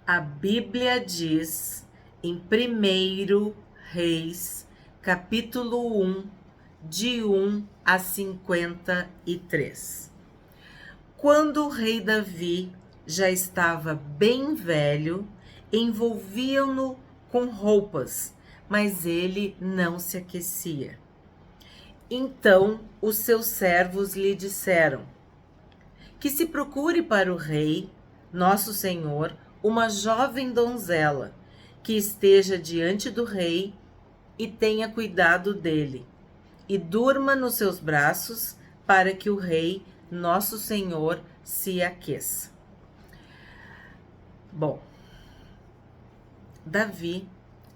A Bíblia diz em 1 Reis, capítulo 1, de 1 a 53. Quando o rei Davi já estava bem velho, envolviam-no com roupas, mas ele não se aquecia. Então os seus servos lhe disseram que se procure para o rei, nosso senhor, uma jovem donzela, que esteja diante do rei e tenha cuidado dele, e durma nos seus braços, para que o rei, nosso senhor, se aqueça. Bom, Davi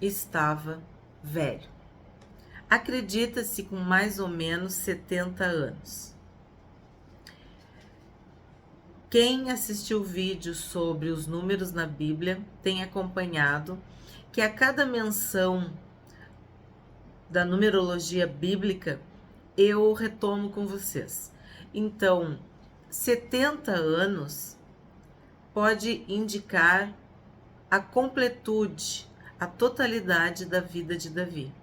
estava velho. Acredita-se com mais ou menos 70 anos. Quem assistiu o vídeo sobre os números na Bíblia tem acompanhado que a cada menção da numerologia bíblica eu retomo com vocês. Então, 70 anos pode indicar a completude, a totalidade da vida de Davi.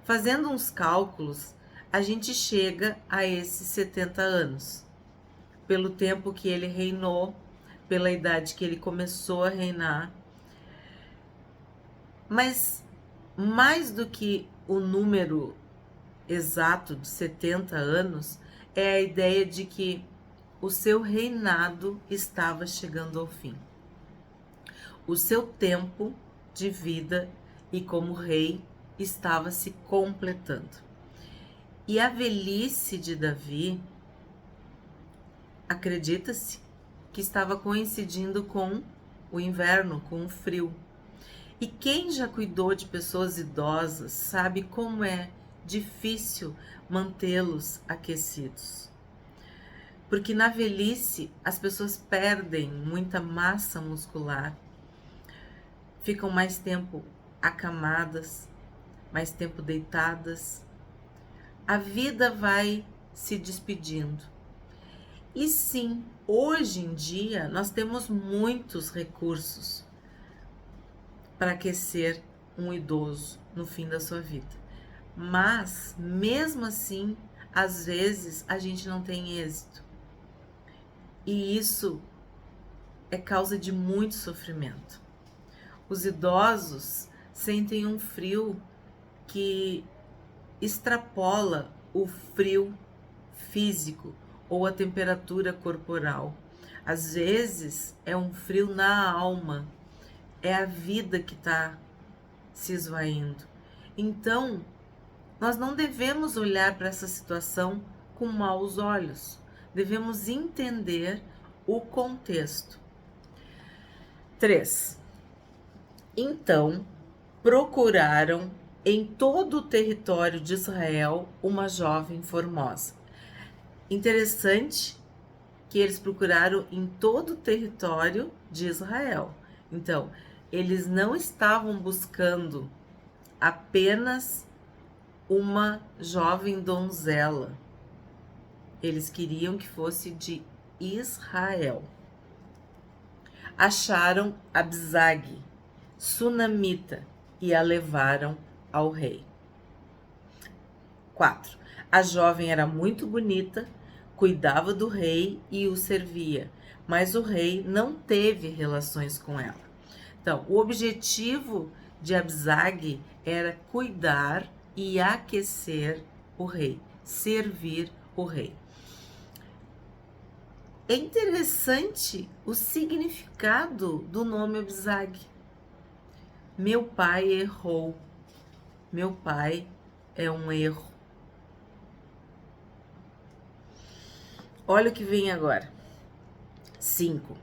Fazendo uns cálculos, a gente chega a esses 70 anos. Pelo tempo que ele reinou, pela idade que ele começou a reinar. Mas mais do que o número exato de 70 anos, é a ideia de que o seu reinado estava chegando ao fim. O seu tempo de vida e como rei estava se completando. E a velhice de Davi, acredita-se que estava coincidindo com o inverno, com o frio. E quem já cuidou de pessoas idosas sabe como é difícil mantê-los aquecidos. Porque na velhice as pessoas perdem muita massa muscular, ficam mais tempo acamadas, mais tempo deitadas. A vida vai se despedindo. E sim, hoje em dia nós temos muitos recursos para aquecer um idoso no fim da sua vida. Mas, mesmo assim, às vezes a gente não tem êxito. E isso é causa de muito sofrimento. Os idosos sentem um frio que extrapola o frio físico ou a temperatura corporal. Às vezes é um frio na alma, é a vida que está se esvaindo. Então, nós não devemos olhar para essa situação com maus olhos, devemos entender o contexto. 3. Então, procuraram em todo o território de Israel uma jovem formosa. Interessante que eles procuraram em todo o território de Israel. Então, eles não estavam buscando apenas uma jovem donzela. Eles queriam que fosse de Israel. Acharam Abzag, sunamita, e a levaram ao rei. 4. A jovem era muito bonita, cuidava do rei e o servia, mas o rei não teve relações com ela. Então, o objetivo de Abzag era cuidar e aquecer o rei, servir o rei. É interessante o significado do nome Abzag. Meu pai errou. Meu pai é um erro. Olha o que vem agora. 5.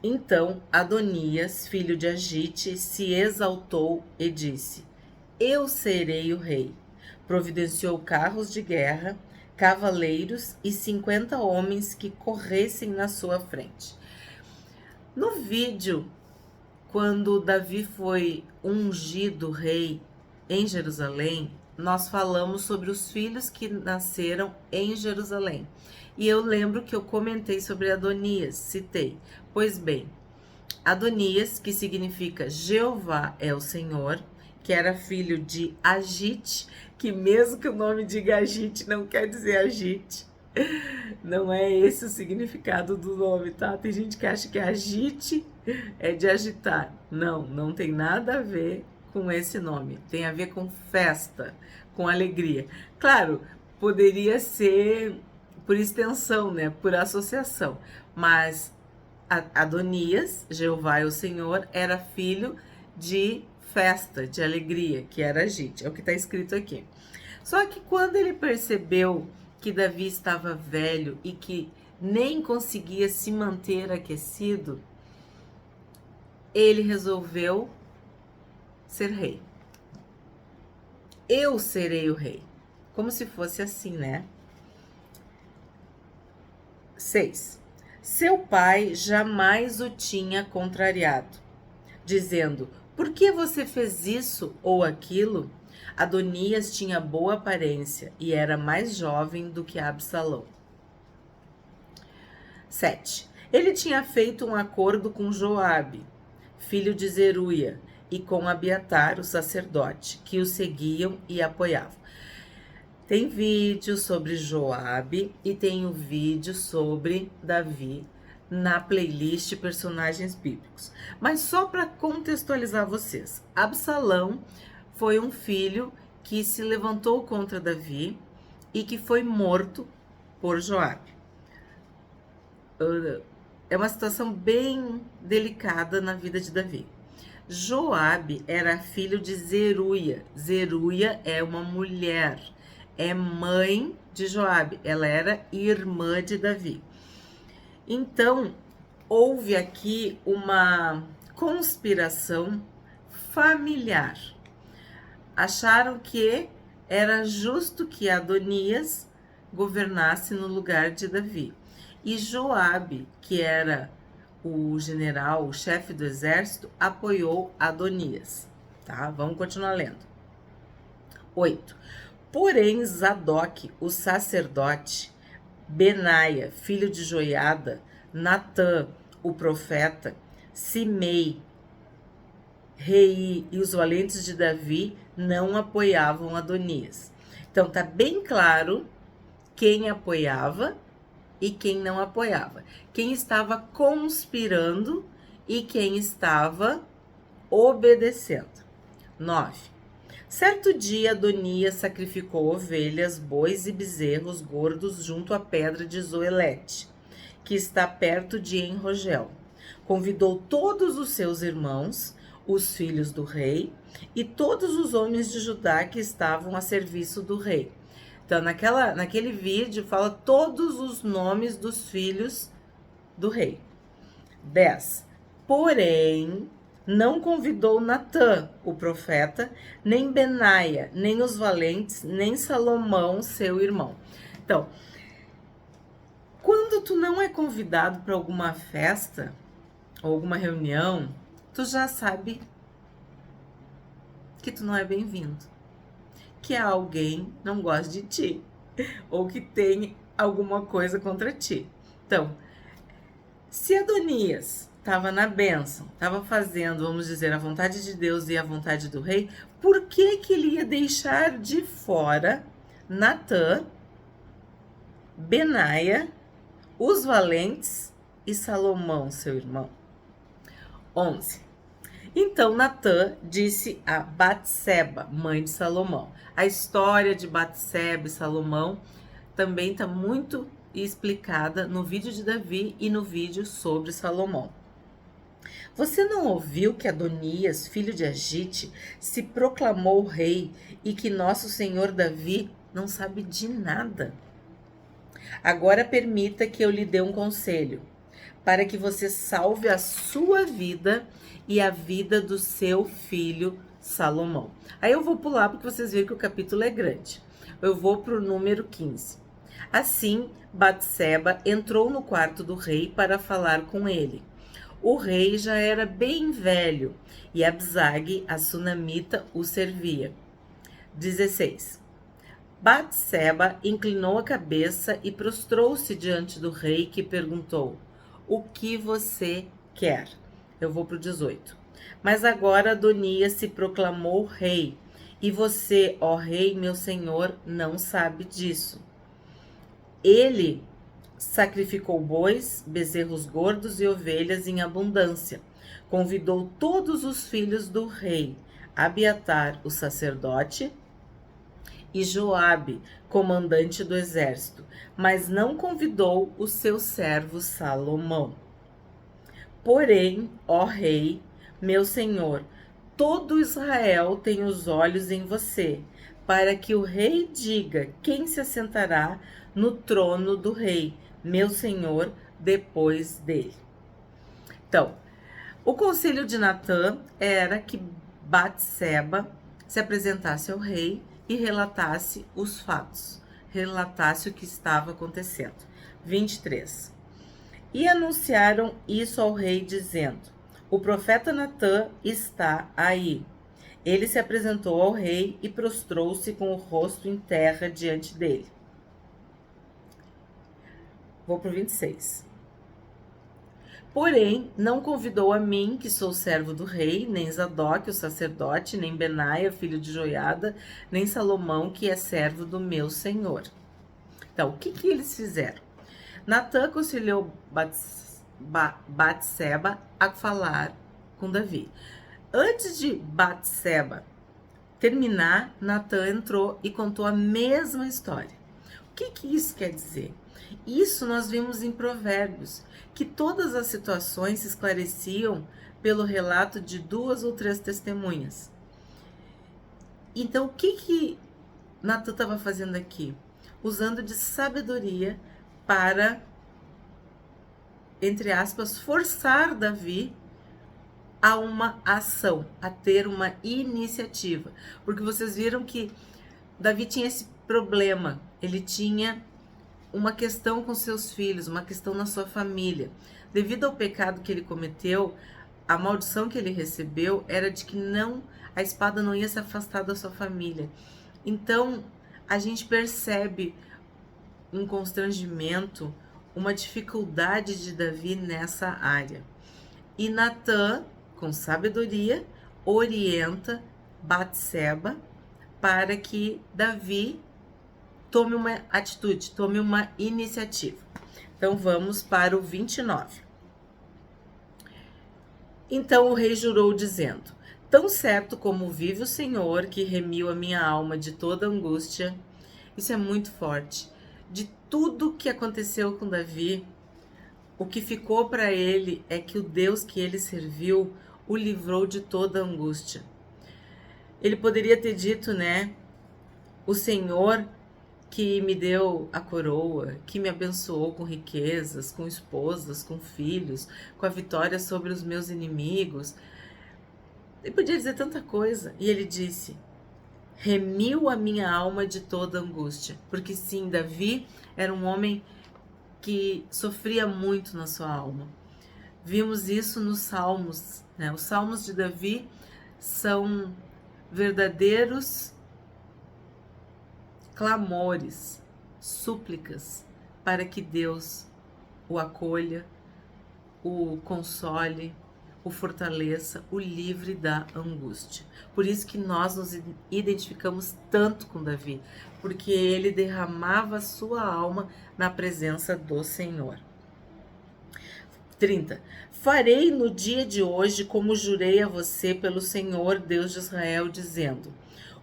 Então Adonias, filho de Agite, se exaltou e disse: Eu serei o rei. Providenciou carros de guerra, cavaleiros e 50 homens que corressem na sua frente. No vídeo, quando Davi foi ungido rei em Jerusalém, nós falamos sobre os filhos que nasceram em Jerusalém. E eu lembro que eu comentei sobre Adonias, citei. Pois bem, Adonias, que significa Jeová é o Senhor, que era filho de Agite, que mesmo que o nome diga Agite, não quer dizer Agite. Não é esse o significado do nome, tá? Tem gente que acha que agite é de agitar. Não, não tem nada a ver com esse nome. Tem a ver com festa, com alegria. Claro, poderia ser por extensão, né? Por associação. Mas Adonias, Jeová é o Senhor, era filho de festa, de alegria, que era agite. É o que está escrito aqui. Só que quando ele percebeu que Davi estava velho e que nem conseguia se manter aquecido, ele resolveu ser rei. Eu serei o rei. Como se fosse assim, né? 6. Seu pai jamais o tinha contrariado, dizendo: por que você fez isso ou aquilo? Adonias tinha boa aparência e era mais jovem do que Absalão. 7. Ele tinha feito um acordo com Joabe, filho de Zeruia, e com Abiatar, o sacerdote, que o seguiam e apoiavam. Tem vídeo sobre Joabe e tem um vídeo sobre Davi na playlist Personagens Bíblicos. Mas só para contextualizar vocês, Absalão foi um filho que se levantou contra Davi e que foi morto por Joabe. É uma situação bem delicada na vida de Davi. Joabe era filho de Zeruia. Zeruia é uma mulher, é mãe de Joabe. Ela era irmã de Davi. Então, houve aqui uma conspiração familiar. Acharam que era justo que Adonias governasse no lugar de Davi. E Joabe, que era o general, o chefe do exército, apoiou Adonias. Tá? Vamos continuar lendo. 8. Porém, Zadok, o sacerdote, Benaia, filho de Joiada, Natã, o profeta, Simei, Rei e os valentes de Davi não apoiavam Adonias. Então tá bem claro quem apoiava e quem não apoiava. Quem estava conspirando e quem estava obedecendo. 9. Certo dia, Adonias sacrificou ovelhas, bois e bezerros gordos junto à pedra de Zoelete, que está perto de Enrogel. Convidou todos os seus irmãos, os filhos do rei, e todos os homens de Judá que estavam a serviço do rei. Então, naquele vídeo, fala todos os nomes dos filhos do rei. 10. Porém, não convidou Natã, o profeta, nem Benaia, nem os valentes, nem Salomão, seu irmão. Então, quando tu não é convidado para alguma festa ou alguma reunião, tu já sabe que tu não é bem-vindo, que alguém não gosta de ti ou que tem alguma coisa contra ti. Então, se Adonias estava na bênção, estava fazendo, vamos dizer, a vontade de Deus e a vontade do rei, por que que ele ia deixar de fora Natã, Benaia, os valentes e Salomão, seu irmão? 11. Então Natã disse a Batseba, mãe de Salomão. A história de Batseba e Salomão também está muito explicada no vídeo de Davi e no vídeo sobre Salomão. Você não ouviu que Adonias, filho de Agite, se proclamou rei e que nosso senhor Davi não sabe de nada? Agora permita que eu lhe dê um conselho, para que você salve a sua vida e a vida do seu filho Salomão. Aí eu vou pular porque vocês viram que o capítulo é grande. Eu vou para o número 15. Assim, Batseba entrou no quarto do rei para falar com ele. O rei já era bem velho e Absag, a sunamita, o servia. 16. Batseba inclinou a cabeça e prostrou-se diante do rei, que perguntou: o que você quer? Eu vou para o 18. Mas agora Adonias se proclamou rei, e você, ó rei, meu senhor, não sabe disso. Ele sacrificou bois, bezerros gordos e ovelhas em abundância. Convidou todos os filhos do rei, Abiatar, o sacerdote, e Joabe, comandante do exército, mas não convidou o seu servo Salomão. Porém, ó rei, meu senhor, todo Israel tem os olhos em você, para que o rei diga quem se assentará no trono do rei, meu senhor, depois dele. Então, o conselho de Natã era que Batseba se apresentasse ao rei e relatasse os fatos, relatasse o que estava acontecendo. 23. E anunciaram isso ao rei, dizendo: o profeta Natã está aí. Ele se apresentou ao rei e prostrou-se com o rosto em terra diante dele. Vou para o 26. Porém, não convidou a mim, que sou servo do rei, nem Zadok, o sacerdote, nem Benaia, filho de Joiada, nem Salomão, que é servo do meu senhor. Então, o que eles fizeram? Natã aconselhou Batseba a falar com Davi. Antes de Batseba terminar, Natã entrou e contou a mesma história. O que isso quer dizer? Isso nós vimos em Provérbios, que todas as situações se esclareciam pelo relato de 2 ou 3 testemunhas. Então, o que Natã estava fazendo aqui? Usando de sabedoria para, entre aspas, forçar Davi a uma ação, a ter uma iniciativa. Porque vocês viram que Davi tinha esse problema, ele tinha uma questão com seus filhos, uma questão na sua família. Devido ao pecado que ele cometeu, a maldição que ele recebeu era de que a espada não ia se afastar da sua família. Então, a gente percebe um constrangimento, uma dificuldade de Davi nessa área. E Natã, com sabedoria, orienta Batseba para que Davi tome uma atitude, tome uma iniciativa. Então, vamos para o 29. Então o rei jurou, dizendo: tão certo como vive o Senhor, que remiu a minha alma de toda angústia. Isso é muito forte. De tudo que aconteceu com Davi, o que ficou para ele é que o Deus que ele serviu o livrou de toda angústia. Ele poderia ter dito, né? O Senhor que me deu a coroa, que me abençoou com riquezas, com esposas, com filhos, com a vitória sobre os meus inimigos. Ele podia dizer tanta coisa. E ele disse: remiu a minha alma de toda angústia. Porque sim, Davi era um homem que sofria muito na sua alma. Vimos isso nos Salmos, né? Os Salmos de Davi são verdadeiros clamores, súplicas para que Deus o acolha, o console, o fortaleça, o livre da angústia. Por isso que nós nos identificamos tanto com Davi, porque ele derramava a sua alma na presença do Senhor. 30. Farei no dia de hoje como jurei a você pelo Senhor, Deus de Israel, dizendo: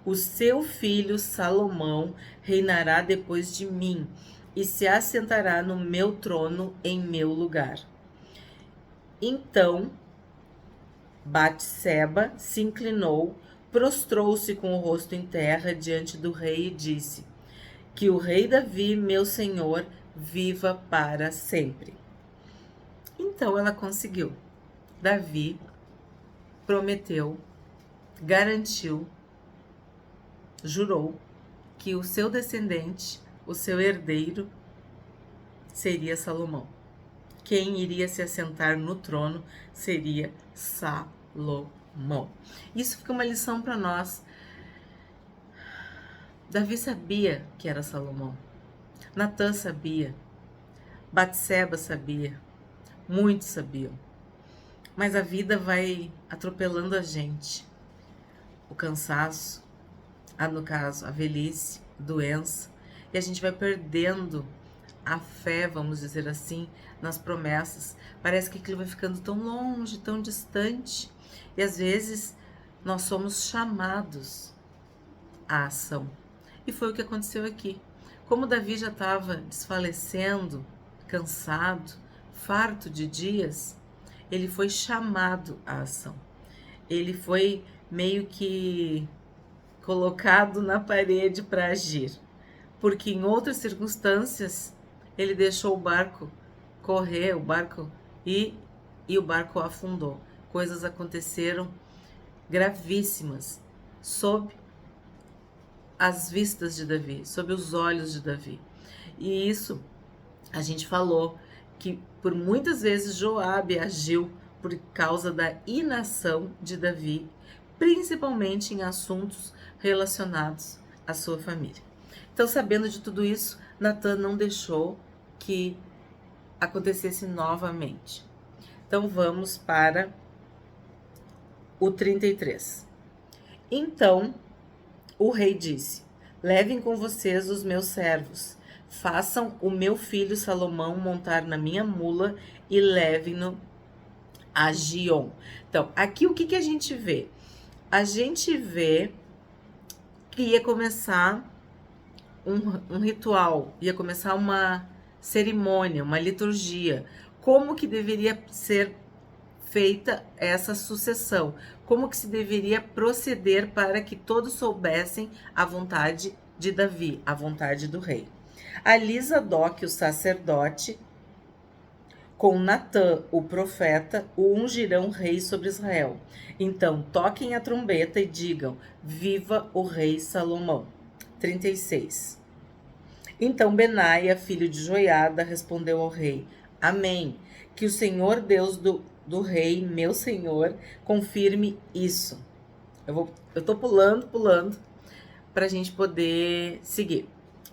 o seu filho Salomão reinará depois de mim e se assentará no meu trono em meu lugar. Então Batseba se inclinou, prostrou-se com o rosto em terra diante do rei e disse: que o rei Davi, meu senhor, viva para sempre. Então ela conseguiu. Davi prometeu, garantiu, jurou que o seu descendente, o seu herdeiro, seria Salomão. Quem iria se assentar no trono seria Salomão. Isso fica uma lição para nós. Davi sabia que era Salomão. Natã sabia. Batseba sabia. Muitos sabiam. mas a vida vai atropelando a gente. O cansaço, no caso, a velhice, a doença, e a gente vai perdendo a fé, vamos dizer assim, nas promessas. Parece que aquilo vai ficando tão longe, tão distante, e às vezes nós somos chamados à ação. E foi o que aconteceu aqui. Como Davi já estava desfalecendo, cansado, farto de dias, ele foi chamado à ação. Ele foi meio que colocado na parede para agir, porque em outras circunstâncias ele deixou o barco correr, o barco ir, e o barco afundou. Coisas aconteceram gravíssimas sob as vistas de Davi, sob os olhos de Davi. E isso a gente falou que por muitas vezes Joabe agiu por causa da inação de Davi, principalmente em assuntos relacionados à sua família. Então, sabendo de tudo isso, Natan não deixou que acontecesse novamente. Então, vamos para o 33. Então, o rei disse: levem com vocês os meus servos, façam o meu filho Salomão montar na minha mula e levem-no a Gion. Então, aqui o que a gente vê? A gente vê que ia começar um ritual, ia começar uma cerimônia, uma liturgia. Como que deveria ser feita essa sucessão? Como que se deveria proceder para que todos soubessem a vontade de Davi, a vontade do rei? Ali Zadok, o sacerdote, com Natã, o profeta, o ungirão rei sobre Israel. Então, toquem a trombeta e digam: viva o rei Salomão. 36. Então Benaia, filho de Joiada, respondeu ao rei: amém. Que o Senhor Deus do rei, meu senhor, confirme isso. Eu tô pulando, para a gente poder seguir.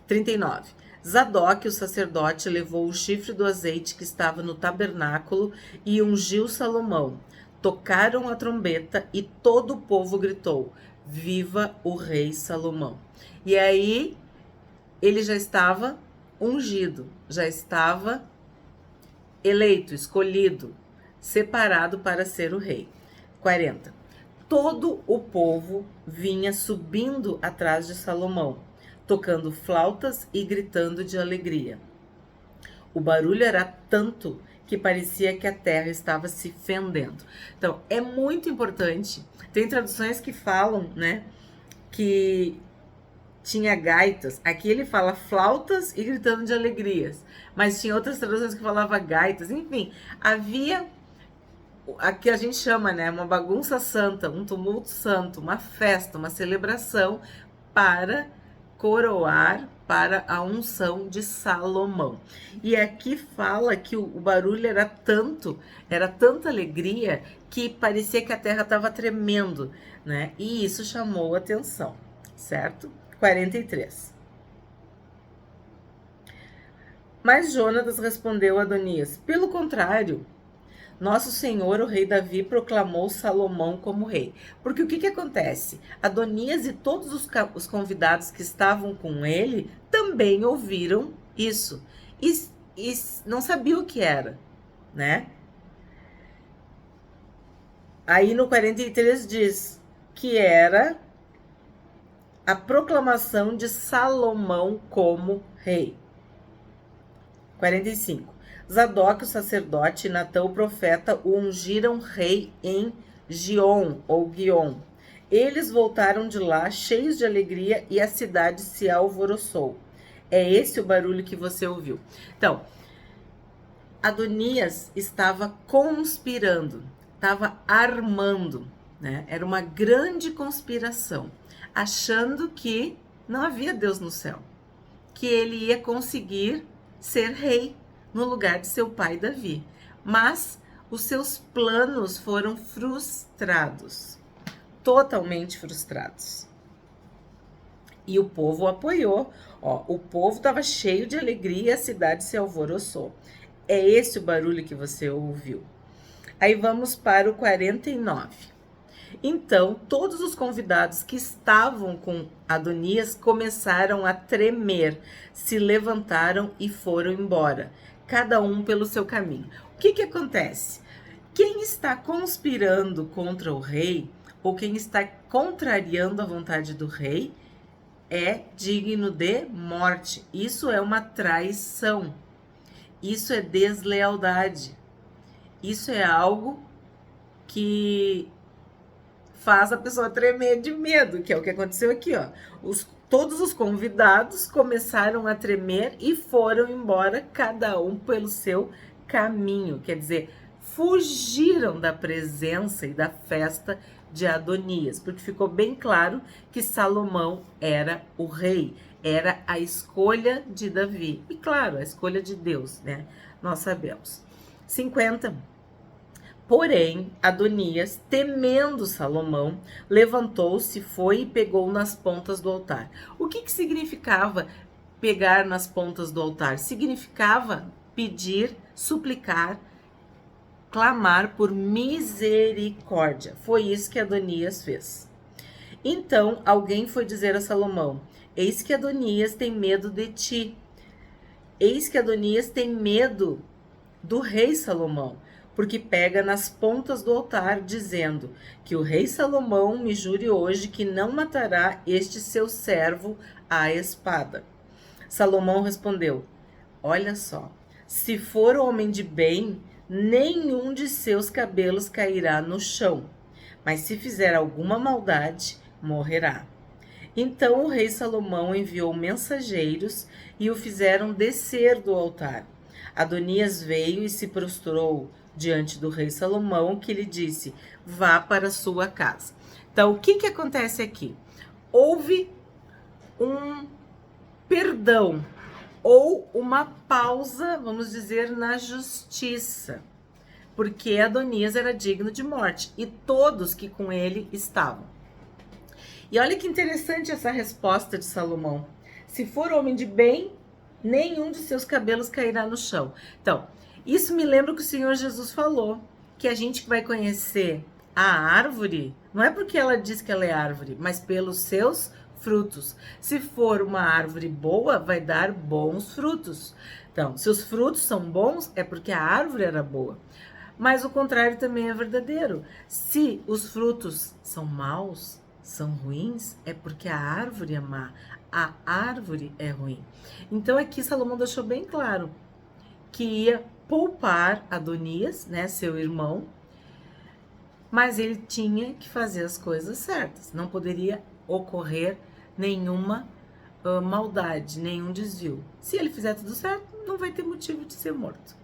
39. Zadok, o sacerdote, levou o chifre do azeite que estava no tabernáculo e ungiu Salomão. Tocaram a trombeta e todo o povo gritou: viva o rei Salomão. E aí ele já estava ungido, já estava eleito, escolhido, separado para ser o rei. 40. Todo o povo vinha subindo atrás de Salomão, tocando flautas e gritando de alegria. O barulho era tanto que parecia que a terra estava se fendendo. Então, é muito importante. Tem traduções que falam, né, que tinha gaitas. Aqui ele fala flautas e gritando de alegrias. Mas tinha outras traduções que falava gaitas. Enfim, havia aqui a gente chama, né, uma bagunça santa, um tumulto santo, uma festa, uma celebração para coroar para a unção de Salomão. E aqui fala que o barulho era tanta alegria, que parecia que a terra estava tremendo, né? E isso chamou a atenção, certo? 43. Mas Jonatas respondeu a Adonias: pelo contrário, nosso senhor, o rei Davi, proclamou Salomão como rei. Porque o que acontece? Adonias e todos os convidados que estavam com ele também ouviram isso. E não sabiam o que era, né? Aí no 43 diz que era a proclamação de Salomão como rei. 45. Zadok, o sacerdote, e Natã, o profeta, o ungiram rei em Gion, ou Guion. Eles voltaram de lá cheios de alegria e a cidade se alvoroçou. É esse o barulho que você ouviu. Então, Adonias estava conspirando, estava armando, né? Era uma grande conspiração, achando que não havia Deus no céu, que ele ia conseguir ser rei no lugar de seu pai Davi. Mas os seus planos foram frustrados, totalmente frustrados. E o povo apoiou. O povo estava cheio de alegria e a cidade se alvoroçou. É esse o barulho que você ouviu. Aí vamos para o 49. Então, todos os convidados que estavam com Adonias começaram a tremer, se levantaram e foram embora, cada um pelo seu caminho. O que acontece? Quem está conspirando contra o rei, ou quem está contrariando a vontade do rei, é digno de morte. Isso é uma traição. Isso é deslealdade. Isso é algo que faz a pessoa tremer de medo, que é o que aconteceu aqui, ó. Todos os convidados começaram a tremer e foram embora, cada um pelo seu caminho. Quer dizer, fugiram da presença e da festa de Adonias, porque ficou bem claro que Salomão era o rei, era a escolha de Davi. E claro, a escolha de Deus, né? Nós sabemos. 50. Porém, Adonias, temendo Salomão, levantou-se, foi e pegou nas pontas do altar. O que significava pegar nas pontas do altar? Significava pedir, suplicar, clamar por misericórdia. Foi isso que Adonias fez. Então, alguém foi dizer a Salomão: eis que Adonias tem medo de ti. Eis que Adonias tem medo do rei Salomão, porque pega nas pontas do altar, dizendo: que o rei Salomão me jure hoje que não matará este seu servo à espada. Salomão respondeu: olha só, se for homem de bem, nenhum de seus cabelos cairá no chão, mas se fizer alguma maldade, morrerá. Então o rei Salomão enviou mensageiros e o fizeram descer do altar. Adonias veio e se prostrou diante do rei Salomão, que lhe disse: vá para sua casa. Então, o que acontece aqui? Houve um perdão ou uma pausa, vamos dizer, na justiça, porque Adonias era digno de morte e todos que com ele estavam. E olha que interessante essa resposta de Salomão: se for homem de bem, nenhum de seus cabelos cairá no chão. Então, isso me lembra o que o Senhor Jesus falou, que a gente vai conhecer a árvore, não é porque ela diz que ela é árvore, mas pelos seus frutos. Se for uma árvore boa, vai dar bons frutos. Então, se os frutos são bons, é porque a árvore era boa. Mas o contrário também é verdadeiro. Se os frutos são maus, são ruins, é porque a árvore é má, a árvore é ruim. Então aqui Salomão deixou bem claro que ia poupar Adonias, né, seu irmão, mas ele tinha que fazer as coisas certas. Não poderia ocorrer nenhuma maldade, nenhum desvio. Se ele fizer tudo certo, não vai ter motivo de ser morto.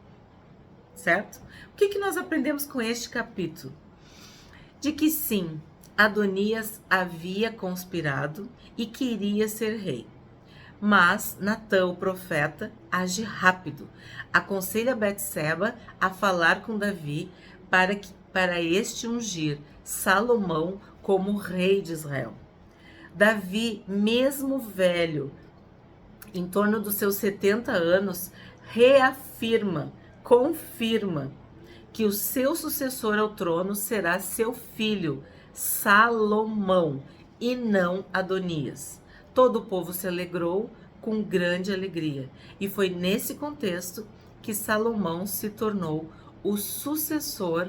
Certo? O que nós aprendemos com este capítulo? De que sim, Adonias havia conspirado e queria ser rei. Mas Natã, o profeta, age rápido. Aconselha Betseba a falar com Davi para este ungir Salomão como rei de Israel. Davi, mesmo velho, em torno dos seus 70 anos, reafirma, confirma que o seu sucessor ao trono será seu filho, Salomão, e não Adonias. Todo o povo se alegrou com grande alegria, e foi nesse contexto que Salomão se tornou o sucessor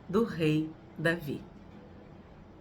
do rei Davi.